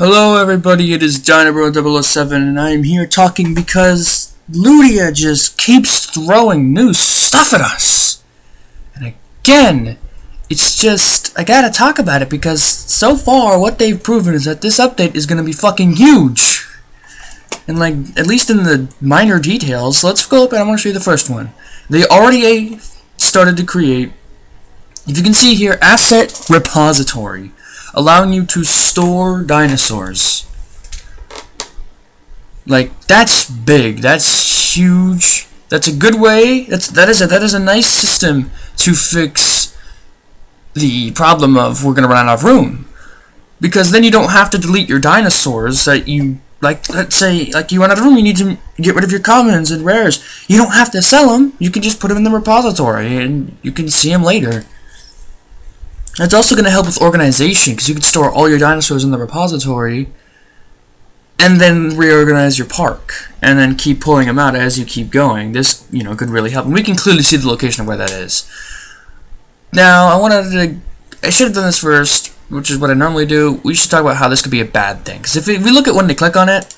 Hello everybody, it is Dynabro007 and I am here talking because Ludia just keeps throwing new stuff at us. And again, it's just, I gotta talk about it because so far what they've proven is that this update is gonna be fucking huge. And like, at least in the minor details, let's go up and I want to show you the first one. They already started to create, if you can see here, asset repository, allowing you to store dinosaurs. Like, that's big, that's huge, that's a good way, that is a nice system to fix the problem of we're gonna run out of room. Because then you don't have to delete your dinosaurs that you, like, let's say, like you run out of room, you need to get rid of your commons and rares. You don't have to sell them, you can just put them in the repository and you can see them later. It's also going to help with organization, because you can store all your dinosaurs in the repository and then reorganize your park and then keep pulling them out as you keep going. This, could really help. And we can clearly see the location of where that is. Now, I should have done this first, which is what I normally do. We should talk about how this could be a bad thing. Because if we look at when they click on it,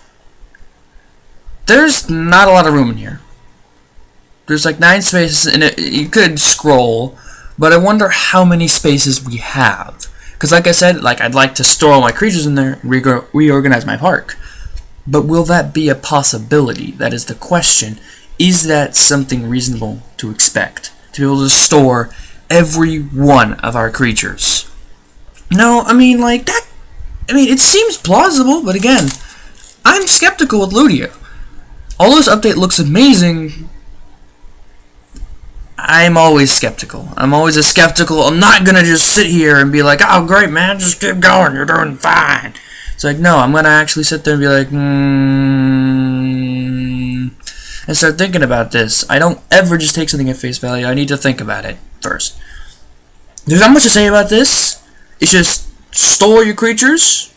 there's not a lot of room in here. There's like 9 spaces, and you could scroll. But I wonder how many spaces we have. Because like I said, I'd like to store all my creatures in there and reorganize my park. But will that be a possibility? That is the question. Is that something reasonable to expect? To be able to store every one of our creatures? No, it seems plausible, but again, I'm skeptical with Ludia. Although this update looks amazing, I'm always skeptical. I'm always a skeptical. I'm not gonna just sit here and be like, oh great man, just keep going, you're doing fine. It's like, no, I'm gonna actually sit there and be like, and start thinking about this. I don't ever just take something at face value. I need to think about it first. There's not much to say about this. It's just store your creatures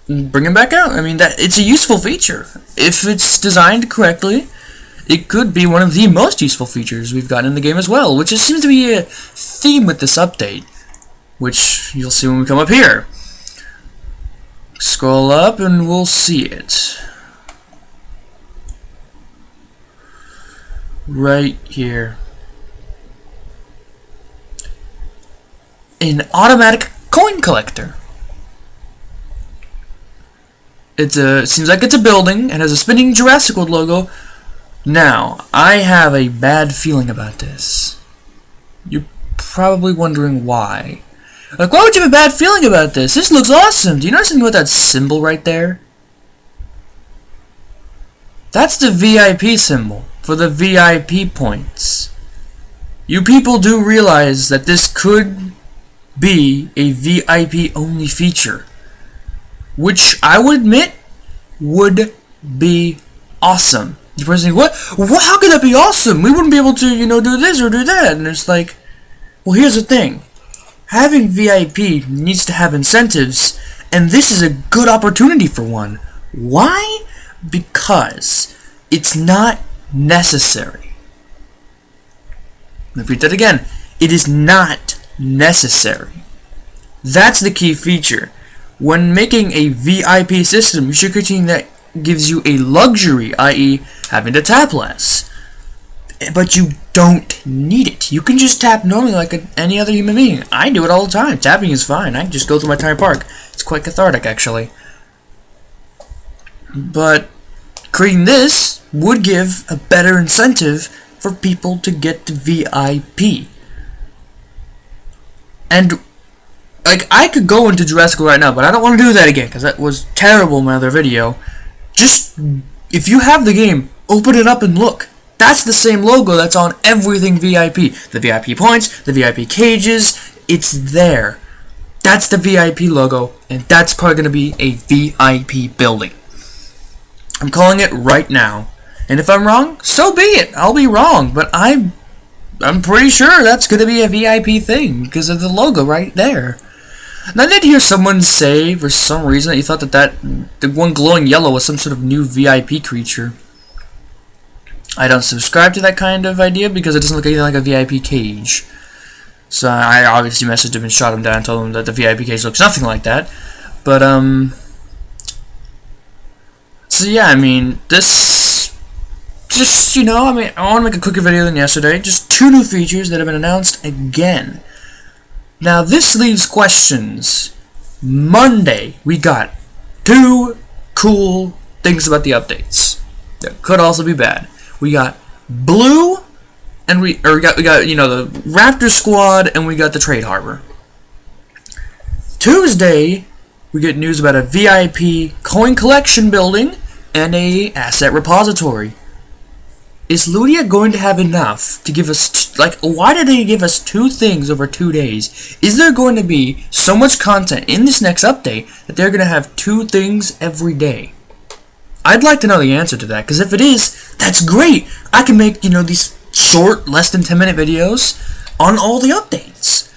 and bring them back out. It's a useful feature. If it's designed correctly, it could be one of the most useful features we've gotten in the game as well, which seems to be a theme with this update, which you'll see when we come up here. Scroll up and we'll see it. Right here. An automatic coin collector. It seems like it's a building and has a spinning Jurassic World logo. Now, I have a bad feeling about this. You're probably wondering why. Like, why would you have a bad feeling about this? This looks awesome. Do you know something about that symbol right there? That's the VIP symbol for the VIP points. You people do realize that this could be a VIP only feature, which I would admit would be awesome. The person, what? How could that be awesome? We wouldn't be able to, do this or do that. And it's like, well, here's the thing. Having VIP needs to have incentives, and this is a good opportunity for one. Why? Because it's not necessary. Let me repeat that again. It is not necessary. That's the key feature. When making a VIP system, you should continue that gives you a luxury, i.e. having to tap less. But you don't need it. You can just tap normally like any other human being. I do it all the time. Tapping is fine. I can just go through my entire park. It's quite cathartic, actually. But creating this would give a better incentive for people to get to VIP. And I could go into Jurassic right now, but I don't want to do that again because that was terrible in my other video. Just, if you have the game, open it up and look. That's the same logo that's on everything VIP. The VIP points, the VIP cages, it's there. That's the VIP logo, and that's probably going to be a VIP building. I'm calling it right now. And if I'm wrong, so be it. I'll be wrong, but I'm pretty sure that's going to be a VIP thing because of the logo right there. And I did hear someone say, for some reason, that you thought that the one glowing yellow was some sort of new VIP creature. I don't subscribe to that kind of idea because it doesn't look anything like a VIP cage. So I obviously messaged him and shot him down and told him that the VIP cage looks nothing like that. But, So yeah, I mean, this, just, I want to make a quicker video than yesterday. Just 2 new features that have been announced again. Now, this leaves questions. Monday, we got 2 cool things about the updates. That could also be bad. We got Blue, and we got the Raptor Squad, and we got the Trade Harbor. Tuesday, we get news about a VIP coin collection building and a asset repository. Is Ludia going to have enough to give us, why did they give us 2 things over 2 days? Is there going to be so much content in this next update that they're going to have 2 things every day? I'd like to know the answer to that, because if it is, that's great. I can make, these short, less than 10-minute videos on all the updates.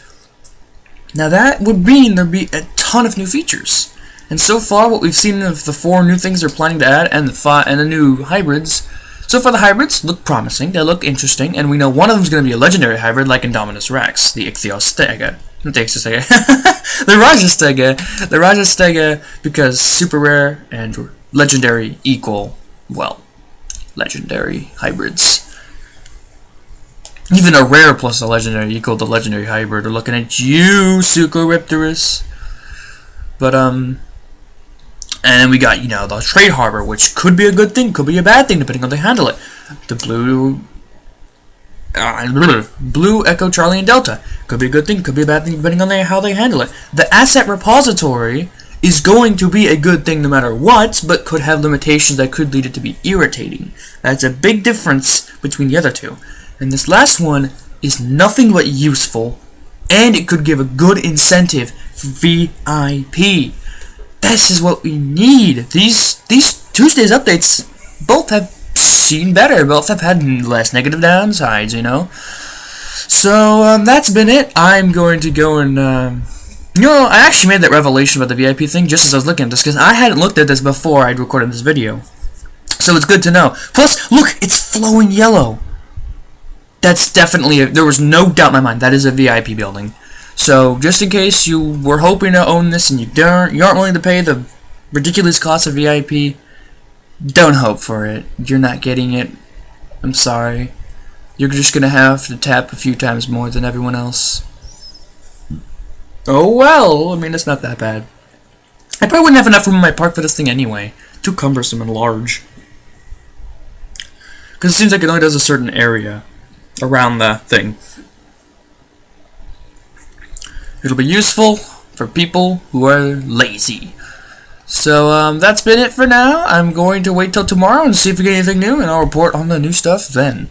Now that would mean there'd be a ton of new features. And so far, what we've seen of the 4 new things they're planning to add and the new hybrids, so far the hybrids look promising, they look interesting, and we know one of them is going to be a legendary hybrid like Indominus Rex, the Ichthyostega. Not the Ichthyostega. The Rajastega. The Rajastega, because super rare and legendary equal, well, legendary hybrids. Even a rare plus a legendary equal the legendary hybrid. We're looking at you, Suchoripterus. But, and then we got, the Trade Harbor, which could be a good thing, could be a bad thing, depending on how they handle it. The Blue Echo, Charlie, and Delta. Could be a good thing, could be a bad thing, depending on how they handle it. The Asset Repository is going to be a good thing no matter what, but could have limitations that could lead it to be irritating. That's a big difference between the other 2. And this last one is nothing but useful, and it could give a good incentive for VIP. This is what we need. These Tuesday's updates both have seen better. Both have had less negative downsides, So that's been it. I'm going to go and I actually made that revelation about the VIP thing just as I was looking at this, because I hadn't looked at this before I'd recorded this video. So it's good to know. Plus, look, it's flowing yellow. That's definitely there was no doubt in my mind that is a VIP building. So, just in case you were hoping to own this and you aren't willing to pay the ridiculous cost of VIP, don't hope for it. You're not getting it. I'm sorry. You're just going to have to tap a few times more than everyone else. Oh well, I mean, it's not that bad. I probably wouldn't have enough room in my park for this thing anyway. Too cumbersome and large. Because it seems like it only does a certain area around the thing. It'll be useful for people who are lazy. So, that's been it for now. I'm going to wait till tomorrow and see if we get anything new, and I'll report on the new stuff then.